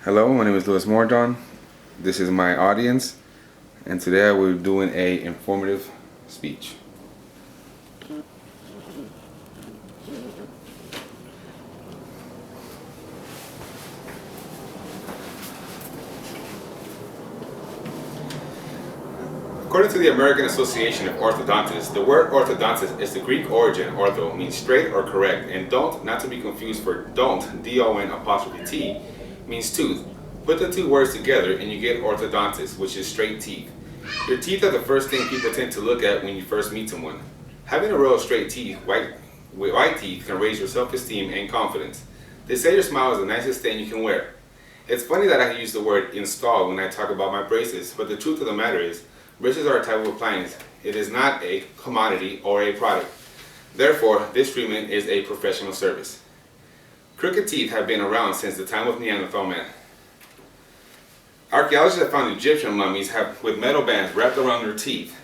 Hello, my name is Louis Mordon. This is my audience, and today we're doing a informative speech. According to the American Association of Orthodontists, the word orthodontist is the Greek origin. Ortho means straight or correct, and don't, not to be confused for don't, D-O-N apostrophe T, means tooth. Put the two words together and you get orthodontist, which is straight teeth. Your teeth are the first thing people tend to look at when you first meet someone. Having a row of straight teeth, white teeth, can raise your self-esteem and confidence. They say your smile is the nicest thing you can wear. It's funny that I use the word install when I talk about my braces, but the truth of the matter is, braces are a type of appliance. It is not a commodity or a product. Therefore, this treatment is a professional service. Crooked teeth have been around since the time of Neanderthal man. Archaeologists have found Egyptian mummies with metal bands wrapped around their teeth.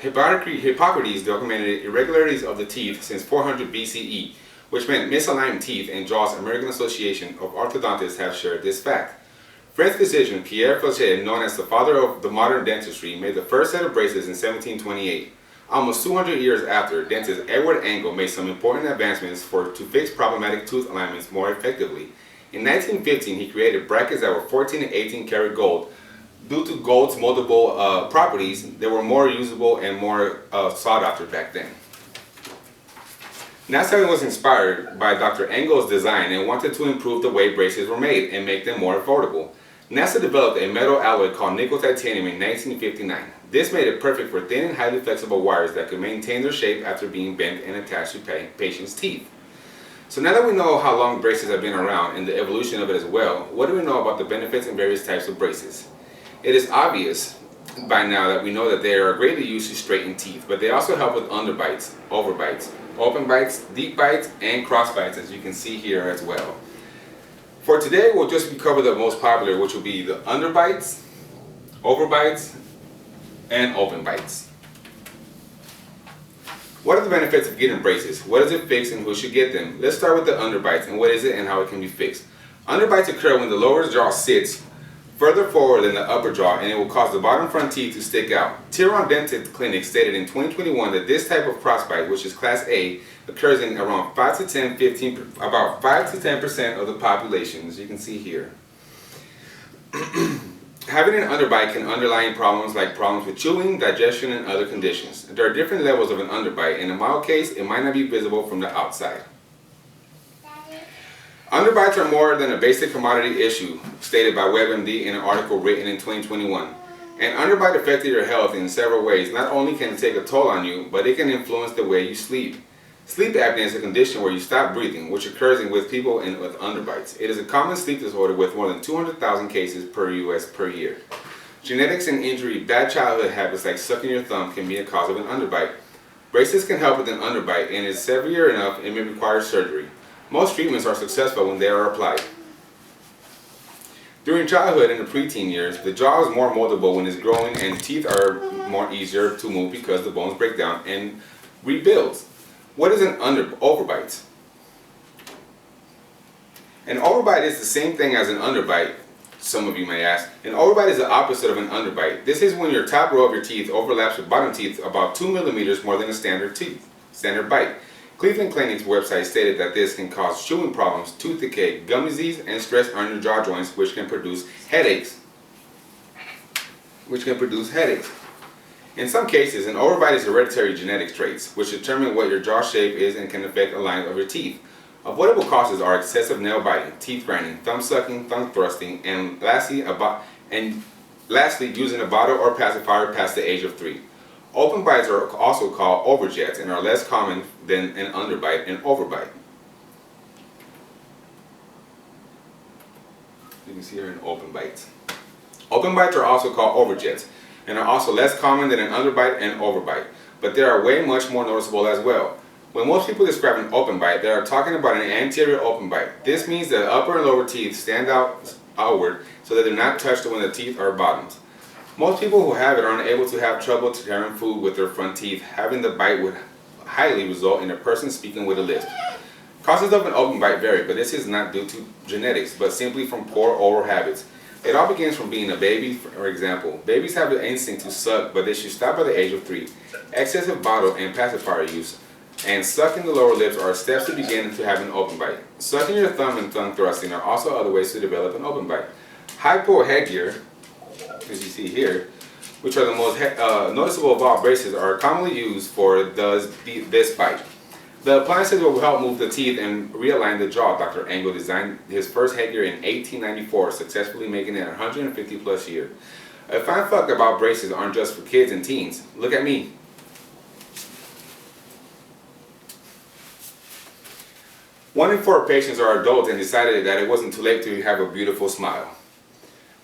Hippocrates documented irregularities of the teeth since 400 BCE, which meant misaligned teeth, and JAWS, American Association of Orthodontists, have shared this fact. French physician Pierre Fauchet, known as the father of the modern dentistry, made the first set of braces in 1728. Almost 200 years after, dentist Edward Engel made some important advancements to fix problematic tooth alignments more effectively. In 1915, he created brackets that were 14 and 18 karat gold. Due to gold's moldable properties, they were more usable and more sought after back then. NASA was inspired by Dr. Engel's design and wanted to improve the way braces were made and make them more affordable. NASA developed a metal alloy called nickel titanium in 1959. This made it perfect for thin and highly flexible wires that could maintain their shape after being bent and attached to patients' teeth. So now that we know how long braces have been around and the evolution of it as well, what do we know about the benefits and various types of braces? It is obvious by now that we know that they are greatly used to straighten teeth, but they also help with underbites, overbites, open bites, deep bites, and cross bites, as you can see here as well. For today, we'll just cover the most popular, which will be the underbites, overbites, and open bites. What are the benefits of getting braces? What does it fix and who should get them? Let's start with the underbites and what is it and how it can be fixed. Underbites occur when the lower jaw sits further forward than the upper jaw, and it will cause the bottom front teeth to stick out. Tiron Dental Clinic stated in 2021 that this type of crossbite, which is class A, occurs in around 5 to 10% of the population, as you can see here. Having an underbite can underline problems like problems with chewing, digestion, and other conditions. There are different levels of an underbite. In a mild case, it might not be visible from the outside. Underbites are more than a basic commodity issue, stated by WebMD in an article written in 2021. An underbite affected your health in several ways. Not only can it take a toll on you, but it can influence the way you sleep. Sleep apnea is a condition where you stop breathing, which occurs with people with underbites. It is a common sleep disorder with more than 200,000 cases per US per year. Genetics and injury, bad childhood habits like sucking your thumb can be a cause of an underbite. Braces can help with an underbite, and if severe enough, it may require surgery. Most treatments are successful when they are applied. During childhood and the preteen years, the jaw is more moldable when it's growing, and teeth are more easier to move because the bones break down and rebuild. What is an overbite? An overbite is the same thing as an underbite, some of you may ask. An overbite is the opposite of an underbite. This is when your top row of your teeth overlaps your bottom teeth about 2 millimeters more than a standard bite. Cleveland Clinic's website stated that this can cause chewing problems, tooth decay, gum disease, and stress on your jaw joints, which can produce headaches. In some cases, an overbite is hereditary genetic traits, which determine what your jaw shape is and can affect the alignment of your teeth. Avoidable causes are excessive nail biting, teeth grinding, thumb sucking, thumb thrusting, and lastly, using a bottle or pacifier past the age of 3. Open bites are also called overjets and are less common than an underbite and overbite. You can see here an open bite. Open bites are also called overjets and are also less common than an underbite and overbite, but they are way much more noticeable as well. When most people describe an open bite, they are talking about an anterior open bite. This means that upper and lower teeth stand outward so that they're not touched when the teeth are bottomed. Most people who have it are unable to have trouble tearing food with their front teeth. Having the bite would highly result in a person speaking with a lisp. Causes of an open bite vary, but this is not due to genetics, but simply from poor oral habits. It all begins from being a baby. For example, babies have the instinct to suck, but they should stop by the age of 3. Excessive bottle and pacifier use and sucking the lower lips are steps to begin to have an open bite. Sucking your thumb and tongue thrusting are also other ways to develop an open bite. Hypo headgear, as you see here, which are the most noticeable of all braces, are commonly used for this bite. The appliances will help move the teeth and realign the jaw. Dr. Engel designed his first headgear in 1894, successfully making it 150 plus years. A fun fact about braces aren't just for kids and teens. Look at me. One in 4 patients are adults and decided that it wasn't too late to have a beautiful smile.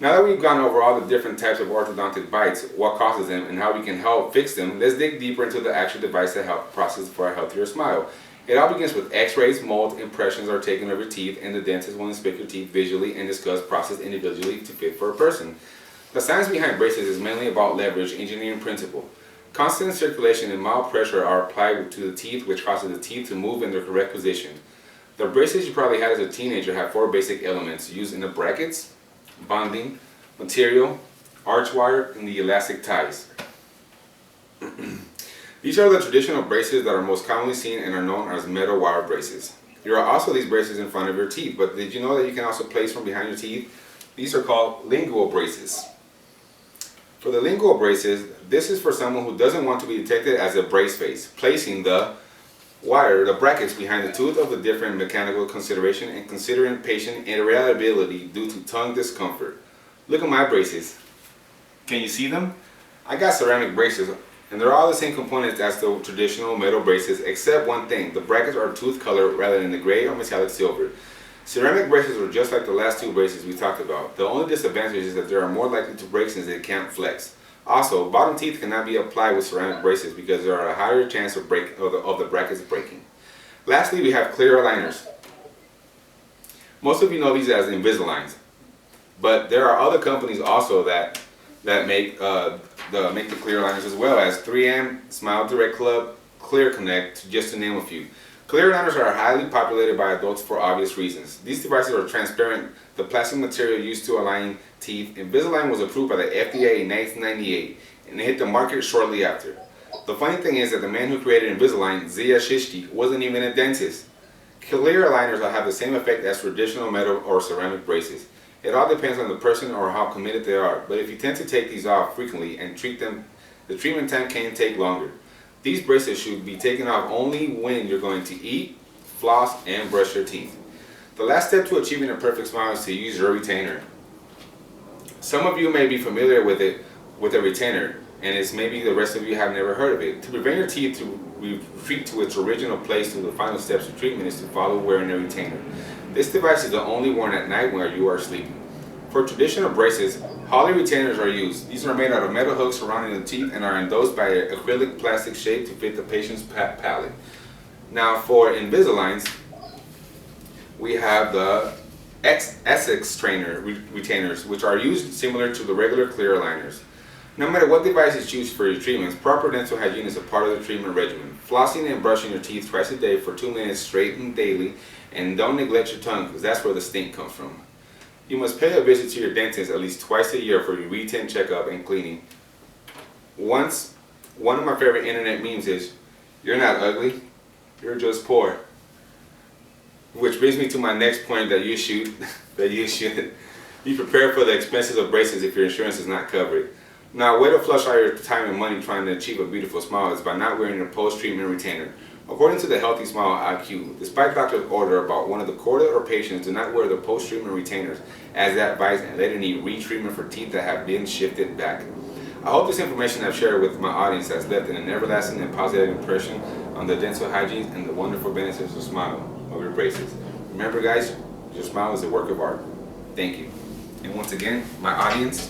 Now that we've gone over all the different types of orthodontic bites, what causes them, and how we can help fix them, let's dig deeper into the actual device that helps process for a healthier smile. It all begins with x-rays. Mold impressions are taken of your teeth, and the dentist will inspect your teeth visually and discuss process individually to fit for a person. The science behind braces is mainly about leverage engineering principle. Constant circulation and mild pressure are applied to the teeth, which causes the teeth to move in their correct position. The braces you probably had as a teenager have 4 basic elements used in the brackets: bonding, material, arch wire, and the elastic ties. These are the traditional braces that are most commonly seen and are known as metal wire braces. There are also these braces in front of your teeth, but did you know that you can also place from behind your teeth? These are called lingual braces. For the lingual braces, this is for someone who doesn't want to be detected as a brace face, placing the wire, the brackets behind the tooth of the different mechanical consideration and considering patient irritability due to tongue discomfort. Look at my braces. Can you see them? I got ceramic braces, and they're all the same components as the traditional metal braces, except one thing: the brackets are tooth color rather than the gray or metallic silver. Ceramic braces are just like the last 2 braces we talked about. The only disadvantage is that they are more likely to break since they can't flex. Also, bottom teeth cannot be applied with ceramic braces because there are a higher chance of the brackets breaking. Lastly, we have clear aligners. Most of you know these as Invisaligns, but there are other companies also that make the clear aligners, as well as 3M, Smile Direct Club, Clear Connect, just to name a few. Clear aligners are highly populated by adults for obvious reasons. These devices are transparent, the plastic material used to align teeth. Invisalign was approved by the FDA in 1998 and it hit the market shortly after. The funny thing is that the man who created Invisalign, Zia Shishki, wasn't even a dentist. Clear aligners have the same effect as traditional metal or ceramic braces. It all depends on the person or how committed they are, but if you tend to take these off frequently and treat them, the treatment time can take longer. These braces should be taken off only when you're going to eat, floss, and brush your teeth. The last step to achieving a perfect smile is to use your retainer. Some of you may be familiar with a retainer, and it's maybe the rest of you have never heard of it. To prevent your teeth to retreat to its original place through the final steps of treatment is to follow wearing a retainer. This device is the only worn at night when you are sleeping. For traditional braces, Holley retainers are used. These are made out of metal hooks surrounding the teeth and are enclosed by an acrylic plastic shape to fit the patient's palate. Now for Invisaligns, we have the Essex trainer retainers, which are used similar to the regular clear aligners. No matter what device is used for your treatments, proper dental hygiene is a part of the treatment regimen. Flossing and brushing your teeth twice a day for 2 minutes straight and daily, and don't neglect your tongue because that's where the stink comes from. You must pay a visit to your dentist at least twice a year for your routine checkup and cleaning. One of my favorite internet memes is, "You're not ugly, you're just poor." Which brings me to my next point that you should be prepared for the expenses of braces if your insurance is not covered. Now, a way to flush out your time and money trying to achieve a beautiful smile is by not wearing a post-treatment retainer. According to the Healthy Smile IQ, despite doctor's order, about 1 of the quarter of patients do not wear the post-treatment retainers as advised, and later need retreatment for teeth that have been shifted back. I hope this information I've shared with my audience has left an everlasting and positive impression on the dental hygiene and the wonderful benefits of smile of your braces. Remember guys, your smile is a work of art. Thank you. And once again, my audience,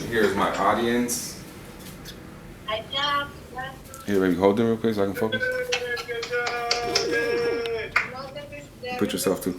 here's my audience. Here, baby, hold it real quick so I can focus. Put yourself too.